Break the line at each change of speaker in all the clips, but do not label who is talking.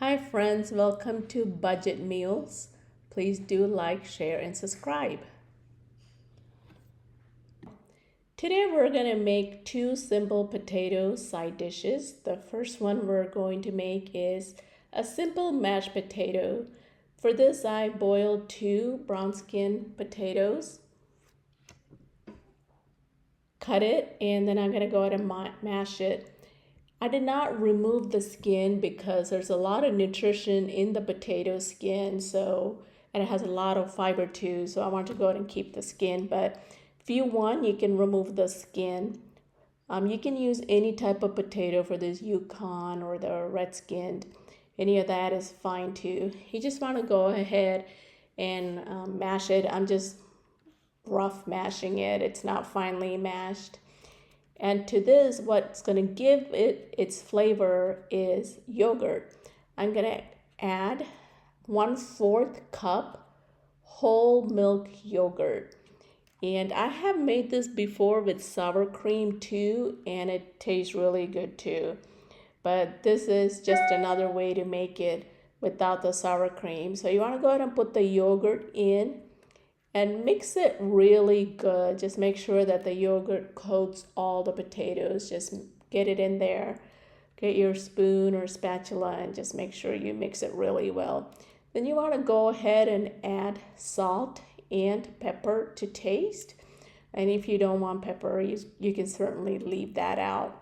Hi friends, welcome to Budget Meals. Please do like, share, and subscribe. Today we're going to make two simple potato side dishes. The first one we're going to make is a simple mashed potato. For this I boiled two brown skin potatoes, cut it, and then I'm going to go ahead and mash it. I did not remove the skin because there's a lot of nutrition in the potato skin, and it has a lot of fiber too, so I want to go ahead and keep the skin. But if you want, you can remove the skin. You can use any type of potato for this Yukon or the red skinned. Any of that is fine too. You just want to go ahead and mash it. I'm just rough mashing it. It's not finely mashed. And to this, what's going to give it its flavor is yogurt. I'm going to add 1/4 cup whole milk yogurt. And I have made this before with sour cream too, and it tastes really good too. But this is just another way to make it without the sour cream. So you want to go ahead and put the yogurt in and mix it really good. Just make sure that the yogurt coats all the potatoes. Just get it in there. Get your spoon or spatula and just make sure you mix it really well. Then you want to go ahead and add salt and pepper to taste. And if you don't want pepper, you can certainly leave that out.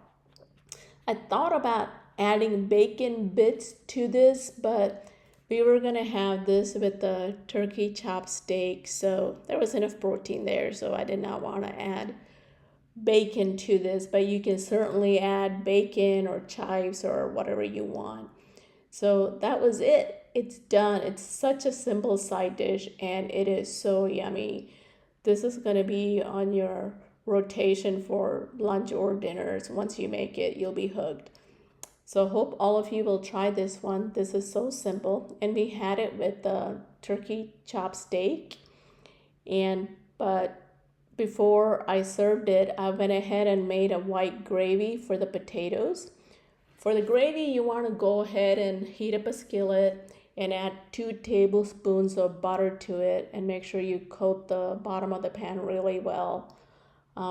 I thought about adding bacon bits to this, but we were going to have this with the turkey chop steak, so there was enough protein there, so I did not want to add bacon to this, but you can certainly add bacon or chives or whatever you want. So that was it. It's done. It's such a simple side dish and it is so yummy. This is going to be on your rotation for lunch or dinners. Once you make it, you'll be hooked. So hope all of you will try this one. This is so simple. And we had it with the turkey chop steak. But before I served it, I went ahead and made a white gravy for the potatoes. For the gravy, you want to go ahead and heat up a skillet and add 2 tablespoons of butter to it and make sure you coat the bottom of the pan really well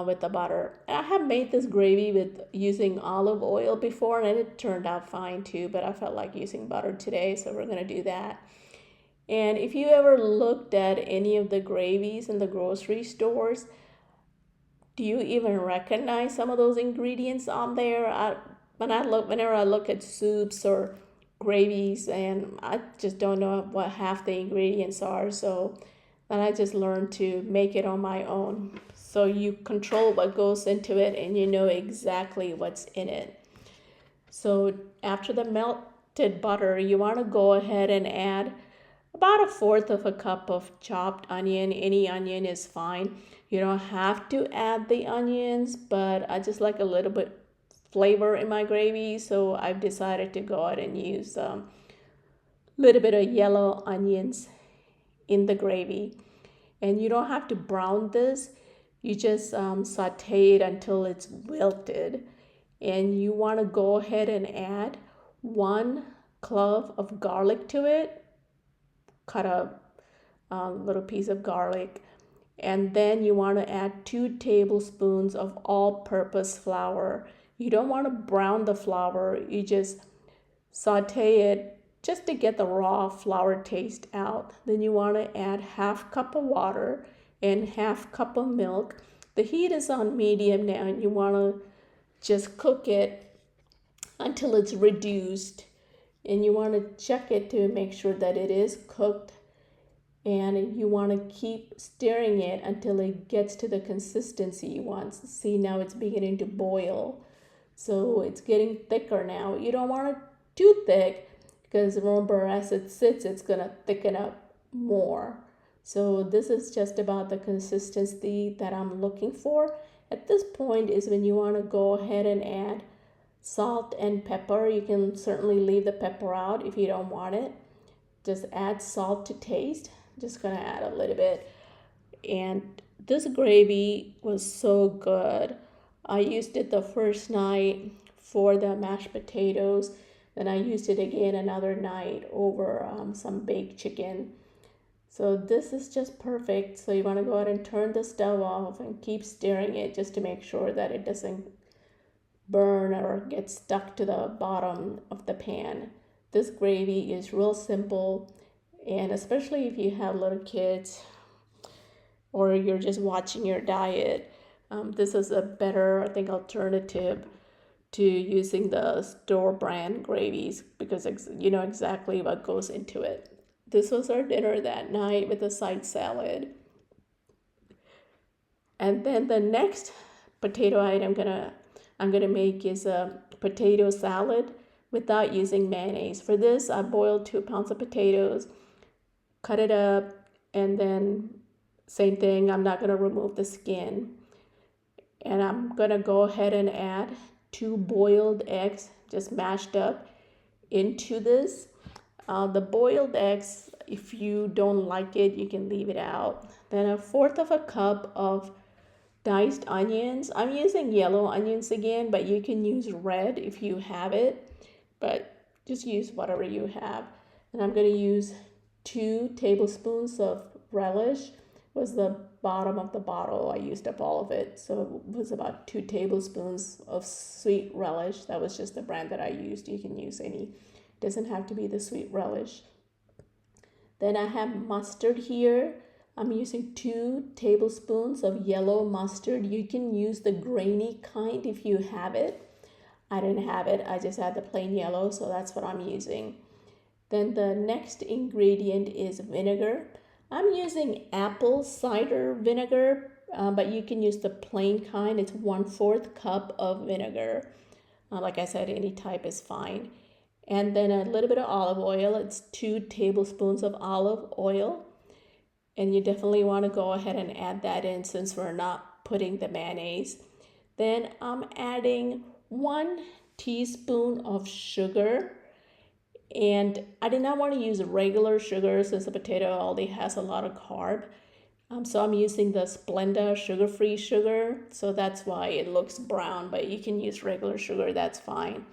with the butter. I have made this gravy with using olive oil before and it turned out fine too, but I felt like using butter today, so we're going to do that. And if you ever looked at any of the gravies in the grocery stores, do you even recognize some of those ingredients on there? Whenever I look at soups or gravies, and I just don't know what half the ingredients are, so then I just learned to make it on my own. So you control what goes into it and you know exactly what's in it. So after the melted butter, you want to go ahead and add about 1/4 of a cup of chopped onion. Any onion is fine. You don't have to add the onions, but I just like a little bit flavor in my gravy, so I've decided to go ahead and use a little bit of yellow onions in the gravy. And you don't have to brown this. You just saute it until it's wilted. And you want to go ahead and add 1 clove of garlic to it. Cut a little piece of garlic. And then you want to add 2 tablespoons of all-purpose flour. You don't want to brown the flour. You just saute it just to get the raw flour taste out. Then you want to add 1/2 cup of water and 1/2 cup of milk. The heat is on medium now and you want to just cook it until it's reduced. And you want to check it to make sure that it is cooked. And you want to keep stirring it until it gets to the consistency you want. See, now it's beginning to boil. So it's getting thicker now. You don't want it too thick because remember, as it sits, it's going to thicken up more. So this is just about the consistency that I'm looking for. At this point is when you want to go ahead and add salt and pepper. You can certainly leave the pepper out if you don't want it. Just add salt to taste. Just gonna add a little bit. And this gravy was so good. I used it the first night for the mashed potatoes. Then I used it again another night over some baked chicken. So this is just perfect. So you want to go ahead and turn the stove off and keep stirring it just to make sure that it doesn't burn or get stuck to the bottom of the pan. This gravy is real simple, and especially if you have little kids or you're just watching your diet, this is a better, I think, alternative to using the store brand gravies because you know exactly what goes into it. This was our dinner that night with a side salad. And then the next potato item I'm gonna make is a potato salad without using mayonnaise. For this, I boiled 2 pounds of potatoes, cut it up, and then same thing, I'm not gonna remove the skin. And I'm gonna go ahead and add 2 boiled eggs, just mashed up, into this. The boiled eggs, if you don't like it, you can leave it out. Then 1/4 of a cup of diced onions. I'm using yellow onions again, but you can use red if you have it, but just use whatever you have. And I'm going to use 2 tablespoons of relish. Was the bottom of the bottle. I used up all of it, so it was about 2 tablespoons of sweet relish. That was just the brand that I used. You can use any, it doesn't have to be the sweet relish. Then I have mustard here. I'm using 2 tablespoons of yellow mustard. You can use the grainy kind if you have it. I didn't have it, I just had the plain yellow, so that's what I'm using. Then the next ingredient is vinegar. I'm using apple cider vinegar, but you can use the plain kind. It's 1/4 cup of vinegar. Like I said, any type is fine. And then a little bit of olive oil. It's 2 tablespoons of olive oil. And you definitely want to go ahead and add that in since we're not putting the mayonnaise. Then I'm adding 1 teaspoon of sugar. And I did not want to use regular sugar since the potato already has a lot of carb. So I'm using the Splenda sugar-free sugar. So that's why it looks brown, but you can use regular sugar, that's fine.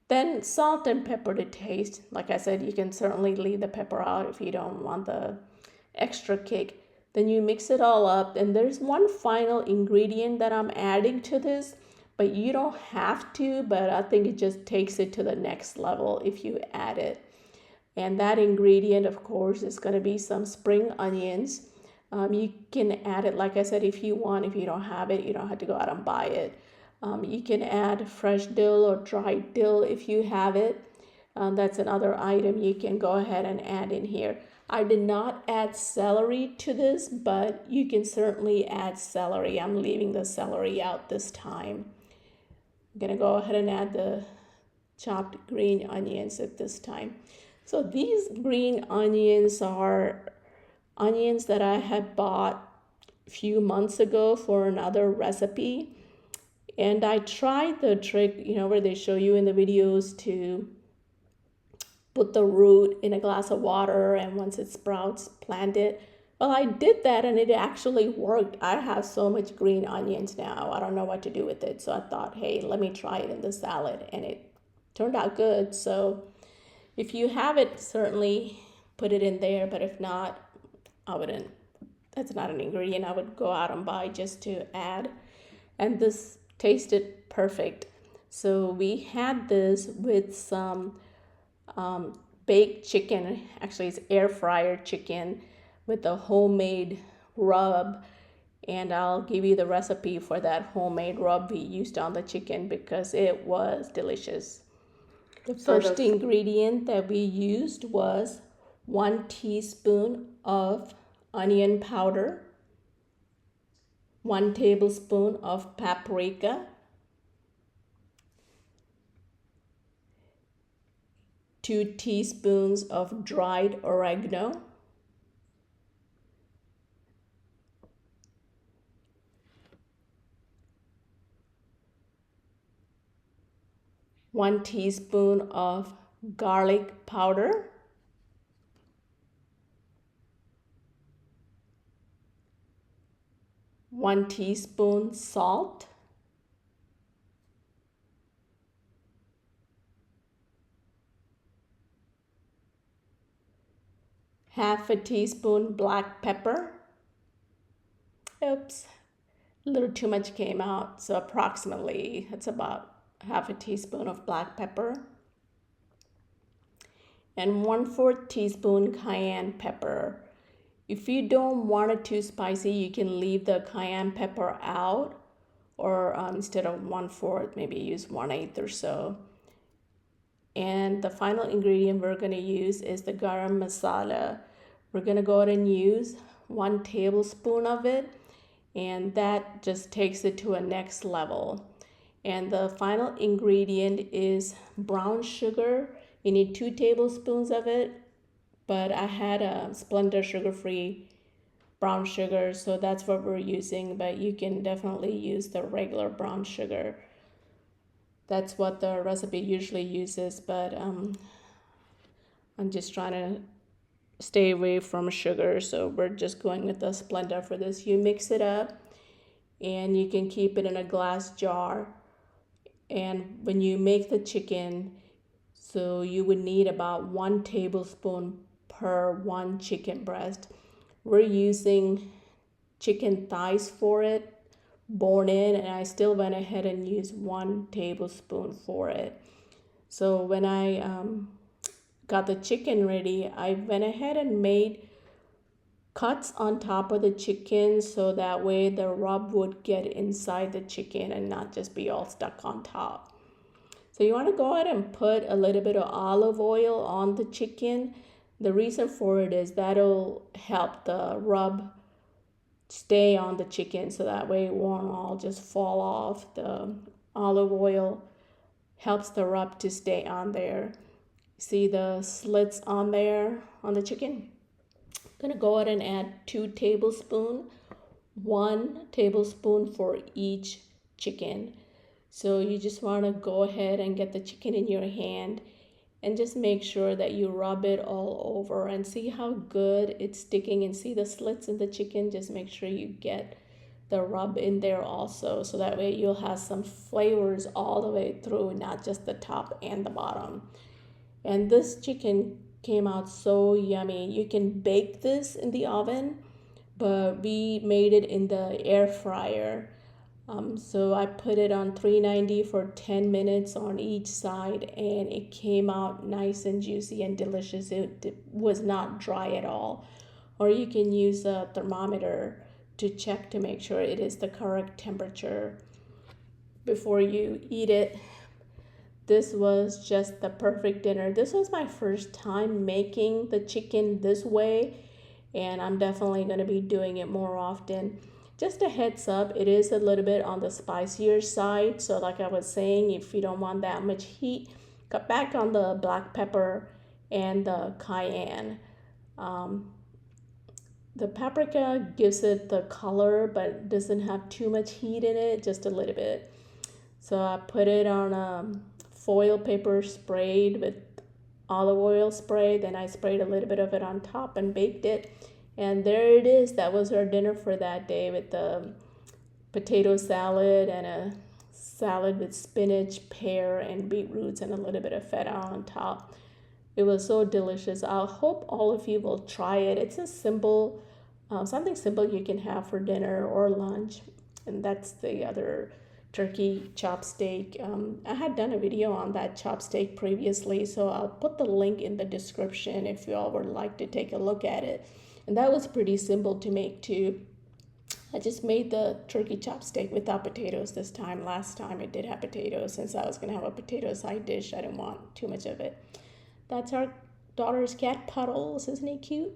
Then salt and pepper to taste. Like I said, you can certainly leave the pepper out if you don't want the extra kick. Then you mix it all up, and there's one final ingredient that I'm adding to this, but you don't have to, but I think it just takes it to the next level if you add it. And that ingredient, of course, is going to be some spring onions. You can add it, like I said, if you want. If you don't have it, you don't have to go out and buy it. You can add fresh dill or dried dill if you have it. That's another item you can go ahead and add in here. I did not add celery to this, but you can certainly add celery. I'm leaving the celery out this time. I'm gonna go ahead and add the chopped green onions at this time. So these green onions are onions that I had bought a few months ago for another recipe. And I tried the trick, you know, where they show you in the videos to put the root in a glass of water and once it sprouts, plant it. Well, I did that and it actually worked. I have so much green onions now. I don't know what to do with it. So I thought, hey, let me try it in the salad, and it turned out good. So if you have it, certainly put it in there. But if not, I wouldn't. That's not an ingredient I would go out and buy just to add. And this tasted perfect. So we had this with some baked chicken. Actually, it's air fryer chicken with a homemade rub. And I'll give you the recipe for that homemade rub we used on the chicken because it was delicious. The first ingredient that we used was 1 teaspoon of onion powder, 1 tablespoon of paprika, 2 teaspoons of dried oregano, 1 teaspoon of garlic powder, 1 teaspoon salt, half a teaspoon black pepper. Oops, a little too much came out, so approximately it's about half a teaspoon of black pepper, and 1/4 teaspoon cayenne pepper. If you don't want it too spicy, you can leave the cayenne pepper out, or instead of 1/4, maybe use 1/8 or so. And the final ingredient we're going to use is the garam masala. We're going to go ahead and use 1 tablespoon of it, and that just takes it to a next level. And the final ingredient is brown sugar. You need 2 tablespoons of it, but I had a Splenda sugar-free brown sugar, so that's what we're using, but you can definitely use the regular brown sugar. That's what the recipe usually uses, but I'm just trying to stay away from sugar, so we're just going with the Splenda for this. You mix it up, and you can keep it in a glass jar. And when you make the chicken, so you would need about 1 tablespoon per 1 chicken breast. We're using chicken thighs for it, bone in, and I still went ahead and used 1 tablespoon for it. So when I got the chicken ready, I went ahead and made cuts on top of the chicken, so that way the rub would get inside the chicken and not just be all stuck on top. So you want to go ahead and put a little bit of olive oil on the chicken. The reason for it is that'll help the rub stay on the chicken, so that way it won't all just fall off. The olive oil helps the rub to stay on there. See the slits on there on the chicken? I'm gonna go ahead and add 2 tablespoons, 1 tablespoon for each chicken. So you just want to go ahead and get the chicken in your hand and just make sure that you rub it all over and see how good it's sticking, and see the slits in the chicken. Just make sure you get the rub in there also, so that way you'll have some flavors all the way through, not just the top and the bottom. And this chicken came out so yummy. You can bake this in the oven, but we made it in the air fryer. So I put it on 390 for 10 minutes on each side, and it came out nice and juicy and delicious. It was not dry at all. Or you can use a thermometer to check to make sure it is the correct temperature before you eat it. This was just the perfect dinner. This was my first time making the chicken this way, and I'm definitely going to be doing it more often. Just a heads up, it is a little bit on the spicier side. So like I was saying, if you don't want that much heat, cut back on the black pepper and the cayenne. The paprika gives it the color, but doesn't have too much heat in it, just a little bit. So I put it on foil paper sprayed with olive oil spray. Then I sprayed a little bit of it on top and baked it. And there it is. That was our dinner for that day, with the potato salad and a salad with spinach, pear, and beetroots, and a little bit of feta on top. It was so delicious. I hope all of you will try it. It's a simple, something simple you can have for dinner or lunch. And that's the other turkey chopsteak. I had done a video on that chopsteak previously, so I'll put the link in the description if you all would like to take a look at it. And that was pretty simple to make too. I just made the turkey chopsteak without potatoes this time. Last time it did have potatoes. Since I was going to have a potato side dish, I didn't want too much of it. That's our daughter's cat, Puddles. Isn't he cute?